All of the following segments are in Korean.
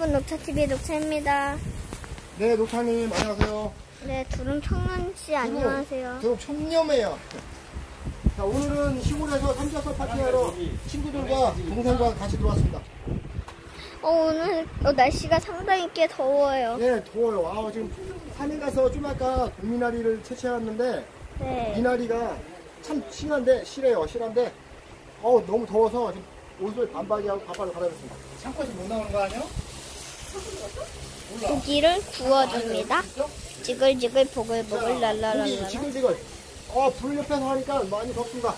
여러분, 녹차TV의 녹차입니다. 네, 녹차님 안녕하세요. 네, 두릉청년씨 안녕하세요. 두릉 청렴해요. 자, 오늘은 시골에서 삼겹살 파티하러 친구들과 동생과 같이 들어왔습니다. 오늘 날씨가 상당히 꽤 더워요. 네, 더워요. 지금 산에 가서 좀 아까 도미나리를 채취해왔는데 네. 미나리가 참 실한데 너무 더워서 지금 옷을 반바지하고 반바지를 갈아입었습니다. 창고에서 못 나오는 거 아니야? 고기를 구워줍니다. 지글지글 보글보글 랄랄랄라. 고기 지글지글. 불 옆에서 하니까 많이 덥습니다.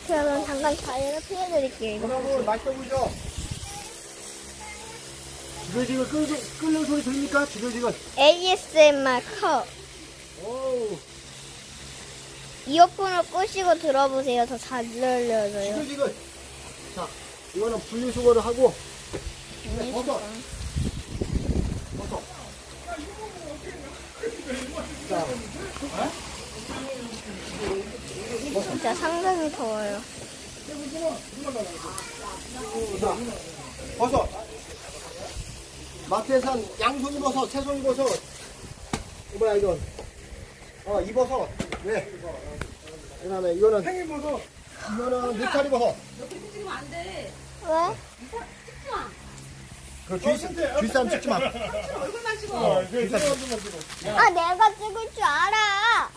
그러면 잠깐 자리를 피해드릴게요. 여러분 맛있어 보이죠? 지글지글 끓는 소리 들립니까? 지글지글. ASMR 컷. 오우. 이어폰을 끄시고 들어보세요. 더 잘 들려져요. 지글지글. 자, 이거는 분리수거를 하고 버섯. 자, 진짜 상당히 더워요. 자, 버섯. 마트에 산 양송이버섯, 새송이버섯. 뭐야 이건? 이버섯. 네. 그다음에 이거는 팽이버섯. 이거는 느타리버섯. 왜? 그 뒷사람 찍지 마. 얼굴만 찍어. 아, 내가 찍을 줄 알아.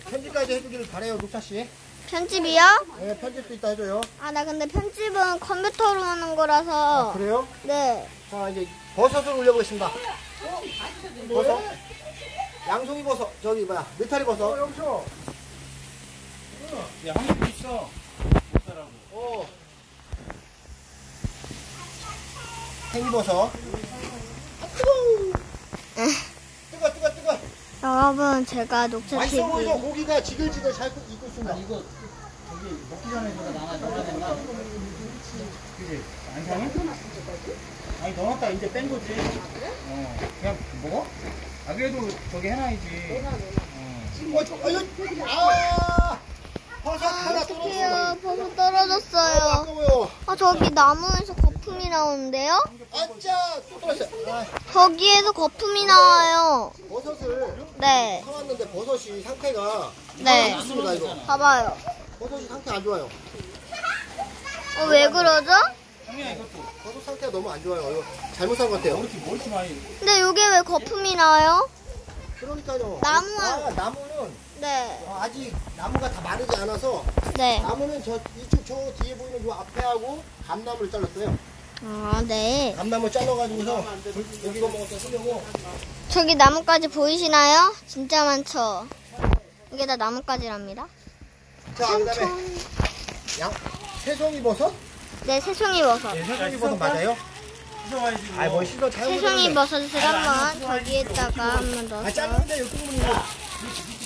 편집까지 해주기를 바래요, 녹차씨. 편집이요? 네, 편집도 이따 해줘요. 아, 나 근데 편집은 컴퓨터로 하는 거라서. 그래요? 네. 자, 이제 버섯을 올려보겠습니다. 버섯. 양송이 버섯. 저기 뭐야, 느타리 버섯. 여기서. 야, 한번 있어. 팽이버섯. 뜨거. 여러분, 제가 녹차 맛있어 TV. 보이죠? 고기가 지글지글 잘 익고 있습니다. 이거 저기 먹기 전에 누가 넣어야 된다. 그지? 안 상해? 아니 넣어놨다 이제 뺀 거지. 그냥 먹어? 아 그래도 저기 해놔야지. 버섯 하나 어떡해요. 떨어졌어. 버섯 떨어졌어요. 아까워요. 아, 저기 나무에서 거품이 나오는데요? 아짜, 또 떨어졌어. 저기에서 거품이 나와요. 버섯을 네. 사왔는데 버섯이 상태가 네. 안 좋습니다, 이거. 봐봐요. 버섯이 상태 안 좋아요. 왜 그러죠? 형이야 이것도. 버섯 상태가 너무 안 좋아요. 이거 잘못 산 것 같아요. 머리치 많이. 근데 여기 왜 거품이 나와요? 그러니까요. 나무는- 나무는 네. 아직 나무가 다 마르지 않아서 네. 나무는 이쪽 저 뒤에 보이는 요 앞에 하고 감나무를 잘랐어요. 아, 네. 감나무 잘라가지고서 여기가 먹어서 쓰려고. 저기 나뭇가지 보이시나요? 진짜 많죠? 이게 다 나뭇가지랍니다. 자, 그다음에 새송이 버섯? 네, 새송이 버섯. 새송이 버섯 맞아요? 씻어와야지. 뭐 씻어 잘못. 새송이 버섯을 한번 저기에다가 한번 넣어서. 자르는데 요 국물이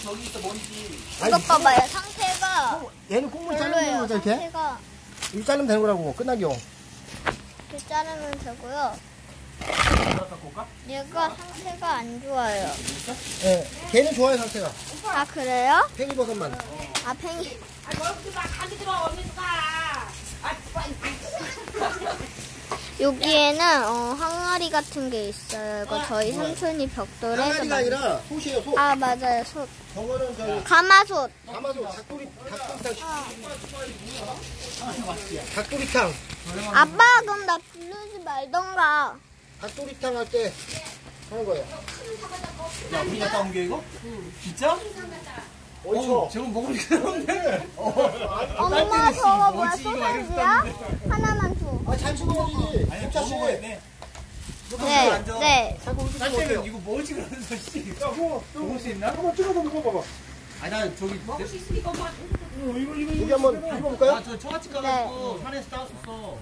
저기 있어 머리지. 이것 봐봐요. 상태가 얘는 국물 자르는 별로예요. 거죠 이렇게? 상태가 이거 자르면 되는 거라고 끝나기요. 이렇게 자르면 되고요. 얘가 상태가 안 좋아요. 예, 걔는 좋아요 상태가. 아, 그래요? 팽이버섯만. 아, 팽이. 여기에는 항아리 같은 게 있어요. 이거 저희 삼촌이 벽돌에서 항아리가 아니라 솥이에요 솥. 아, 맞아요. 저거는 저기 가마솥. 가마솥 닭도리탕. 아빠, 그럼 나 부르지 말던가. 닭도리탕 할 때 하는 거예요. 야 우리 갔다 온 게 이거? 진짜? 어이죠. 저거 먹으니까 그런데. 엄마, 저거 뭐야? 소세지야? 하나만 줘. 잘 찍어야지. 아니 더 먹어야 돼. 네, 네. 쌀 때는 이거 뭐지 그러면서 씨. 먹을 수 있나? 한번 찍어서 먹어봐봐. 아니 나 저기 먹을 수 있으니까 여기 한번 비벼볼까요? 아저 처갓집 가가지고 산에서 따왔었어.